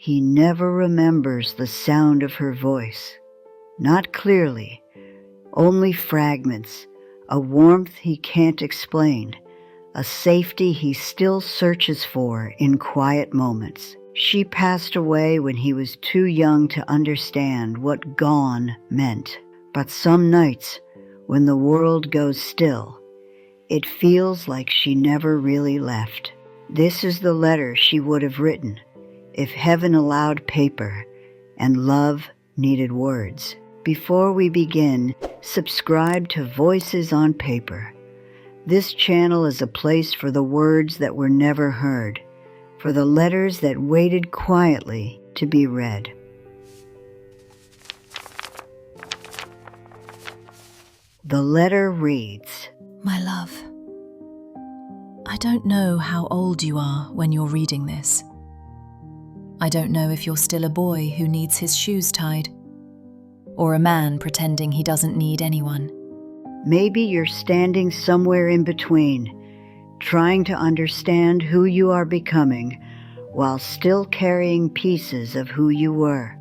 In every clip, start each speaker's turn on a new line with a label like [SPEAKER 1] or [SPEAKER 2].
[SPEAKER 1] He never remembers the sound of her voice. Not clearly, only fragments, a warmth he can't explain, a safety he still searches for in quiet moments. She passed away when he was too young to understand what gone meant. But some nights, when the world goes still, it feels like she never really left. This is the letter she would have written if heaven allowed paper and love needed words. Before we begin, subscribe to Voices on Paper. This channel is a place for the words that were never heard, for the letters that waited quietly to be read. The letter reads,
[SPEAKER 2] My love, I don't know how old you are when you're reading this. I don't know if you're still a boy who needs his shoes tied, or a man pretending he doesn't need anyone.
[SPEAKER 1] Maybe you're standing somewhere in between, trying to understand who you are becoming while still carrying pieces of who you were.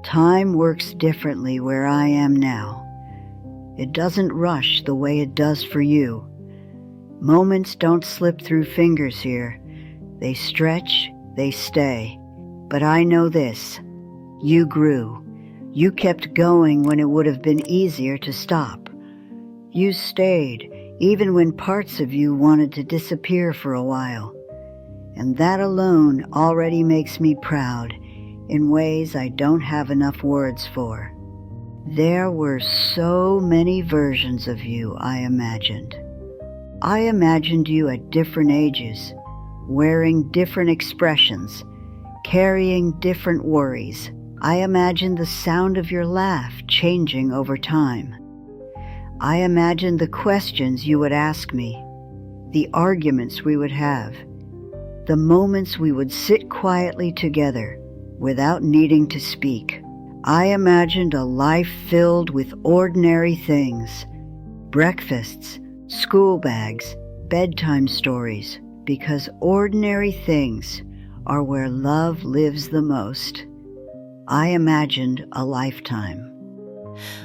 [SPEAKER 1] Time works differently where I am now. It doesn't rush the way it does for you. Moments don't slip through fingers here. They stretch, they stay. But I know this. You grew. You kept going when it would have been easier to stop. You stayed, even when parts of you wanted to disappear for a while. And that alone already makes me proud in ways I don't have enough words for. There were so many versions of you I imagined. I imagined you at different ages, wearing different expressions, carrying different worries. I imagined the sound of your laugh changing over time. I imagined the questions you would ask me, the arguments we would have, the moments we would sit quietly together without needing to speak. I imagined a life filled with ordinary things, breakfasts, school bags, bedtime stories, because ordinary things are where love lives the most. I imagined a lifetime.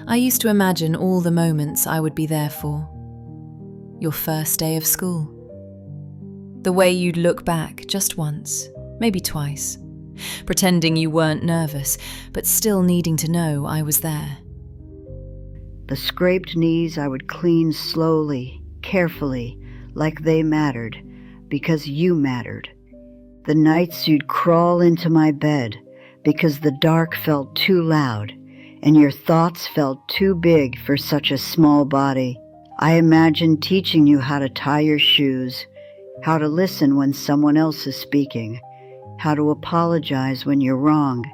[SPEAKER 2] I used to imagine all the moments I would be there for. Your first day of school. The way you'd look back just once, maybe twice, pretending you weren't nervous, but still needing to know I was there.
[SPEAKER 1] The scraped knees I would clean slowly, carefully, like they mattered, because you mattered. The nights you'd crawl into my bed, because the dark felt too loud, and your thoughts felt too big for such a small body. I imagined teaching you how to tie your shoes, how to listen when someone else is speaking, how to apologize when you're wrong,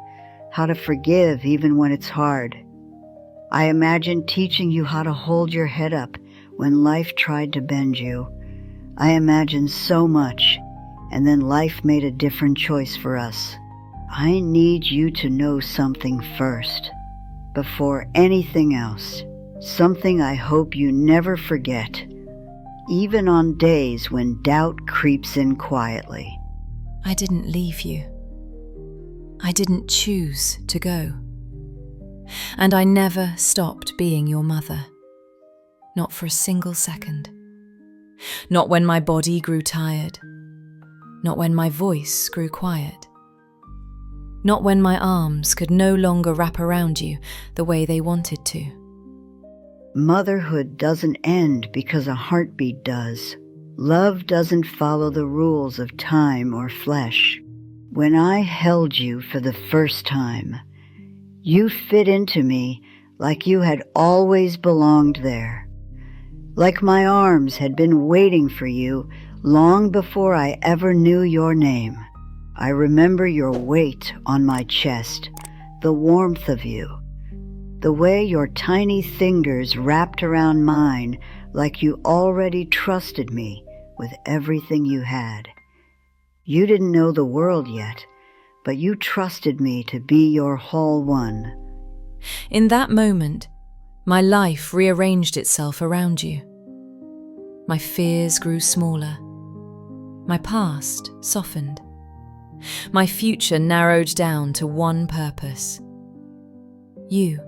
[SPEAKER 1] how to forgive even when it's hard. I imagined teaching you how to hold your head up when life tried to bend you. I imagined so much, and then life made a different choice for us. I need you to know something first, before anything else, something I hope you never forget, even on days when doubt creeps in quietly.
[SPEAKER 2] I didn't leave you. I didn't choose to go. And I never stopped being your mother. Not for a single second. Not when my body grew tired. Not when my voice grew quiet. Not when my arms could no longer wrap around you the way they wanted to.
[SPEAKER 1] Motherhood doesn't end because a heartbeat does. Love doesn't follow the rules of time or flesh. When I held you for the first time, you fit into me like you had always belonged there. Like my arms had been waiting for you long before I ever knew your name. I remember your weight on my chest, the warmth of you, the way your tiny fingers wrapped around mine like you already trusted me with everything you had. You didn't know the world yet, but you trusted me to be your whole one.
[SPEAKER 2] In that moment, my life rearranged itself around you. My fears grew smaller. My past softened. My future narrowed down to one purpose. You.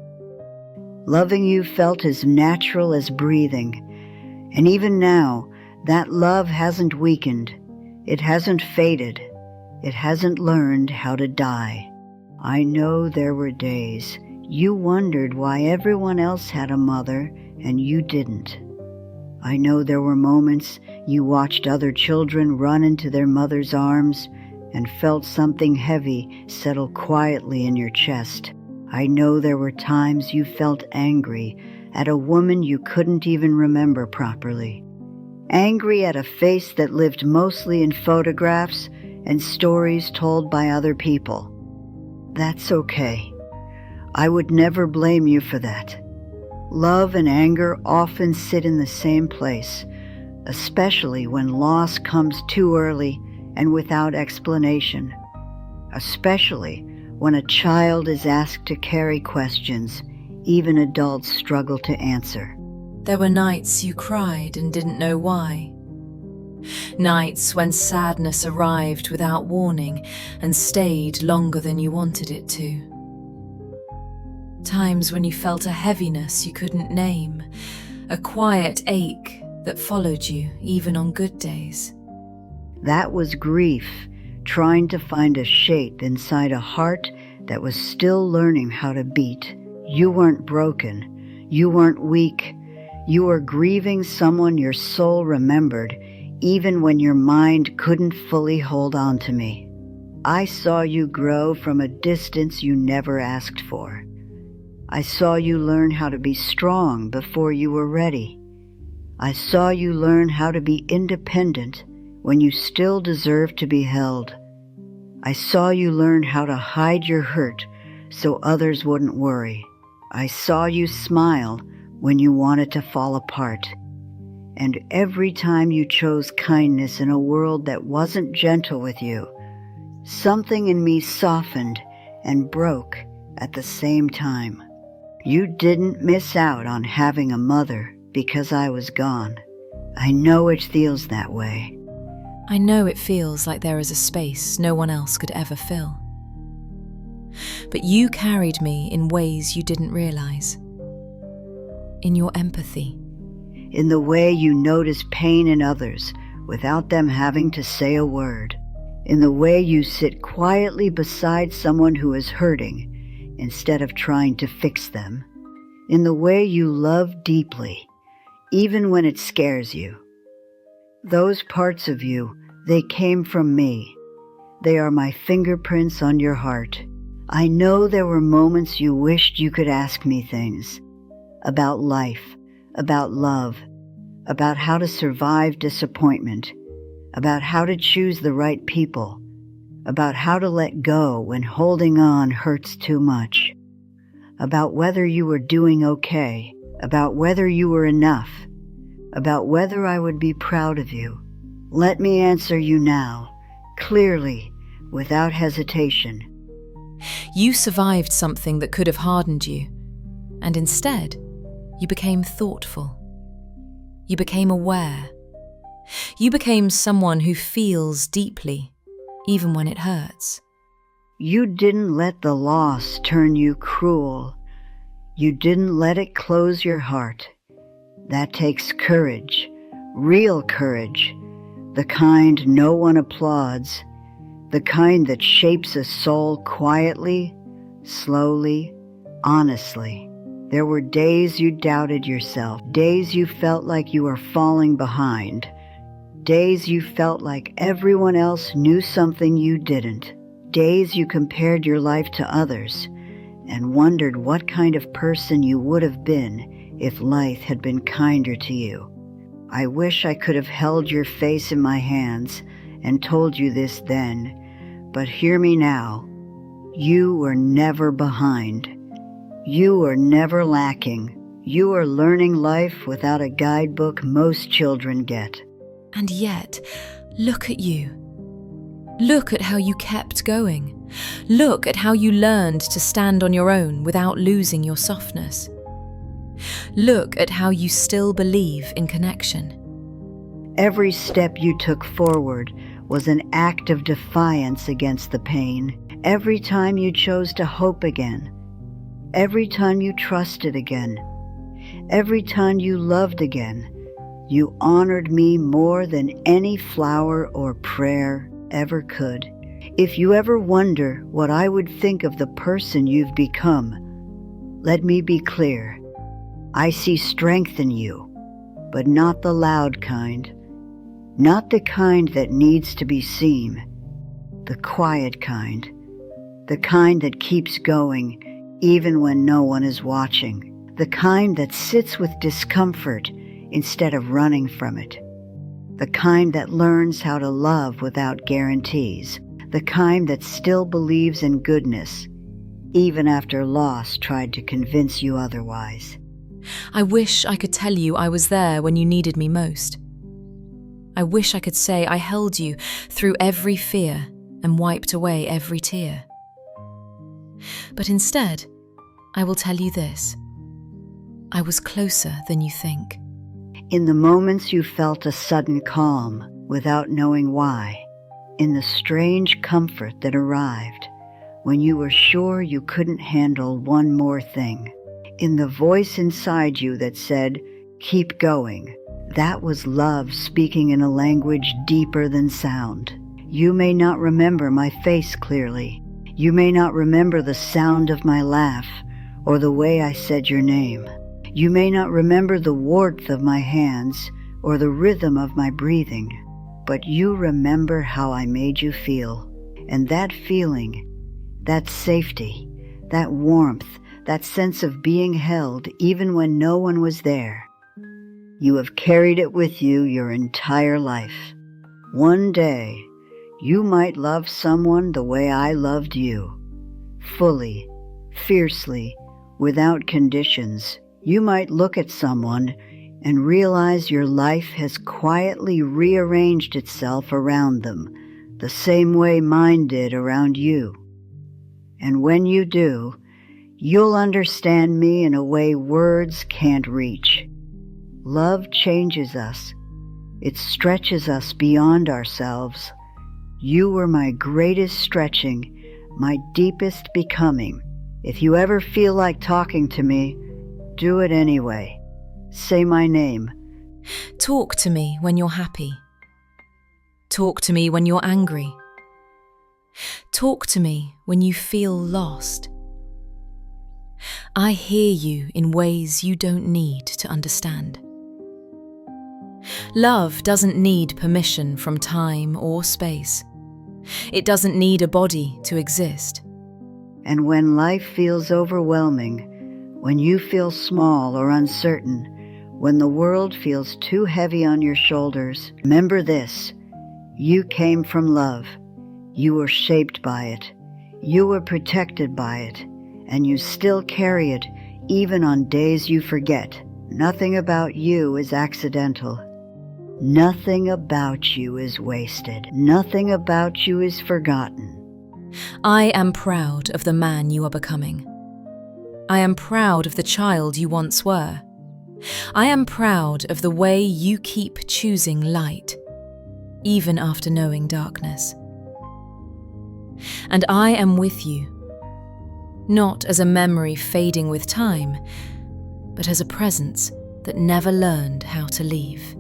[SPEAKER 1] Loving you felt as natural as breathing. And even now, that love hasn't weakened. It hasn't faded. It hasn't learned how to die. I know there were days you wondered why everyone else had a mother and you didn't. I know there were moments you watched other children run into their mother's arms and felt something heavy settle quietly in your chest. I know there were times you felt angry at a woman you couldn't even remember properly. Angry at a face that lived mostly in photographs and stories told by other people. That's okay. I would never blame you for that. Love and anger often sit in the same place, especially when loss comes too early and without explanation. Especially when a child is asked to carry questions even adults struggle to answer.
[SPEAKER 2] There were nights you cried and didn't know why. Nights when sadness arrived without warning and stayed longer than you wanted it to. Times when you felt a heaviness you couldn't name, a quiet ache that followed you even on good days.
[SPEAKER 1] That was grief, trying to find a shape inside a heart that was still learning how to beat. You weren't broken. You weren't weak. You were grieving someone your soul remembered, even when your mind couldn't fully hold on to me. I saw you grow from a distance you never asked for. I saw you learn how to be strong before you were ready. I saw you learn how to be independent when you still deserved to be held. I saw you learn how to hide your hurt so others wouldn't worry. I saw you smile when you wanted to fall apart. And every time you chose kindness in a world that wasn't gentle with you, something in me softened and broke at the same time. You didn't miss out on having a mother because I was gone. I know it feels that way.
[SPEAKER 2] I know it feels like there is a space no one else could ever fill. But you carried me in ways you didn't realize. In your empathy.
[SPEAKER 1] In the way you notice pain in others without them having to say a word. In the way you sit quietly beside someone who is hurting instead of trying to fix them. In the way you love deeply, even when it scares you. Those parts of you, they came from me. They are my fingerprints on your heart. I know there were moments you wished you could ask me things. About life, about love, about how to survive disappointment, about how to choose the right people, about how to let go when holding on hurts too much, about whether you were doing okay, about whether you were enough, about whether I would be proud of you. Let me answer you now, clearly, without hesitation.
[SPEAKER 2] You survived something that could have hardened you, and instead, you became thoughtful. You became aware. You became someone who feels deeply, even when it hurts.
[SPEAKER 1] You didn't let the loss turn you cruel. You didn't let it close your heart. That takes courage, real courage, the kind no one applauds, the kind that shapes a soul quietly, slowly, honestly. There were days you doubted yourself, days you felt like you were falling behind, days you felt like everyone else knew something you didn't, days you compared your life to others and wondered what kind of person you would have been if life had been kinder to you. I wish I could have held your face in my hands and told you this then, but hear me now. You were never behind. You were never lacking. You are learning life without a guidebook most children get.
[SPEAKER 2] And yet, look at you. Look at how you kept going. Look at how you learned to stand on your own without losing your softness. Look at how you still believe in connection.
[SPEAKER 1] Every step you took forward was an act of defiance against the pain. Every time you chose to hope again, every time you trusted again, every time you loved again, you honored me more than any flower or prayer ever could. If you ever wonder what I would think of the person you've become, let me be clear. I see strength in you, but not the loud kind, not the kind that needs to be seen, the quiet kind, the kind that keeps going even when no one is watching, the kind that sits with discomfort instead of running from it, the kind that learns how to love without guarantees, the kind that still believes in goodness, even after loss tried to convince you otherwise.
[SPEAKER 2] I wish I could tell you I was there when you needed me most. I wish I could say I held you through every fear and wiped away every tear. But instead, I will tell you this. I was closer than you think.
[SPEAKER 1] In the moments you felt a sudden calm without knowing why, in the strange comfort that arrived when you were sure you couldn't handle one more thing, in the voice inside you that said, "Keep going," that was love speaking in a language deeper than sound. You may not remember my face clearly. You may not remember the sound of my laugh or the way I said your name. You may not remember the warmth of my hands or the rhythm of my breathing, but you remember how I made you feel. And that feeling, that safety, that warmth, that sense of being held even when no one was there, you have carried it with you your entire life. One day, you might love someone the way I loved you, fully, fiercely, without conditions. You might look at someone and realize your life has quietly rearranged itself around them, the same way mine did around you. And when you do, you'll understand me in a way words can't reach. Love changes us. It stretches us beyond ourselves. You were my greatest stretching, my deepest becoming. If you ever feel like talking to me, do it anyway. Say my name.
[SPEAKER 2] Talk to me when you're happy. Talk to me when you're angry. Talk to me when you feel lost. I hear you in ways you don't need to understand. Love doesn't need permission from time or space. It doesn't need a body to exist.
[SPEAKER 1] And when life feels overwhelming, when you feel small or uncertain, when the world feels too heavy on your shoulders, remember this: you came from love. You were shaped by it. You were protected by it, and you still carry it even on days you forget. Nothing about you is accidental. Nothing about you is wasted. Nothing about you is forgotten.
[SPEAKER 2] I am proud of the man you are becoming. I am proud of the child you once were. I am proud of the way you keep choosing light, even after knowing darkness. And I am with you, not as a memory fading with time, but as a presence that never learned how to leave.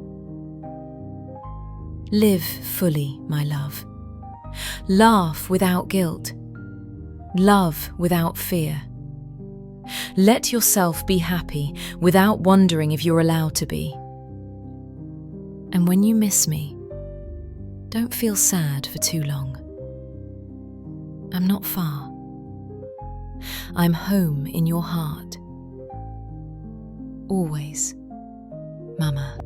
[SPEAKER 2] Live fully, my love. Laugh without guilt. Love without fear. Let yourself be happy without wondering if you're allowed to be. And when you miss me, don't feel sad for too long. I'm not far. I'm home in your heart. Always, Mama.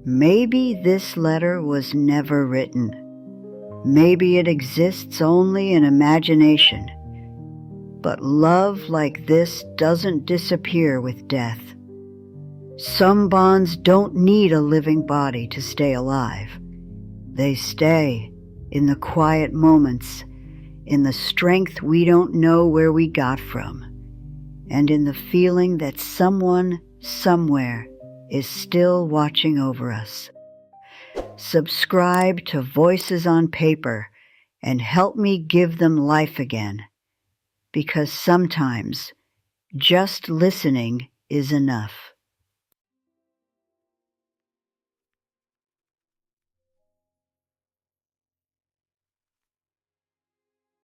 [SPEAKER 1] Maybe this letter was never written. Maybe it exists only in imagination. But love like this doesn't disappear with death. Some bonds don't need a living body to stay alive. They stay in the quiet moments, in the strength we don't know where we got from, and in the feeling that someone, somewhere, is still watching over us. Subscribe to Voices on Paper and help me give them life again, because sometimes just listening is enough.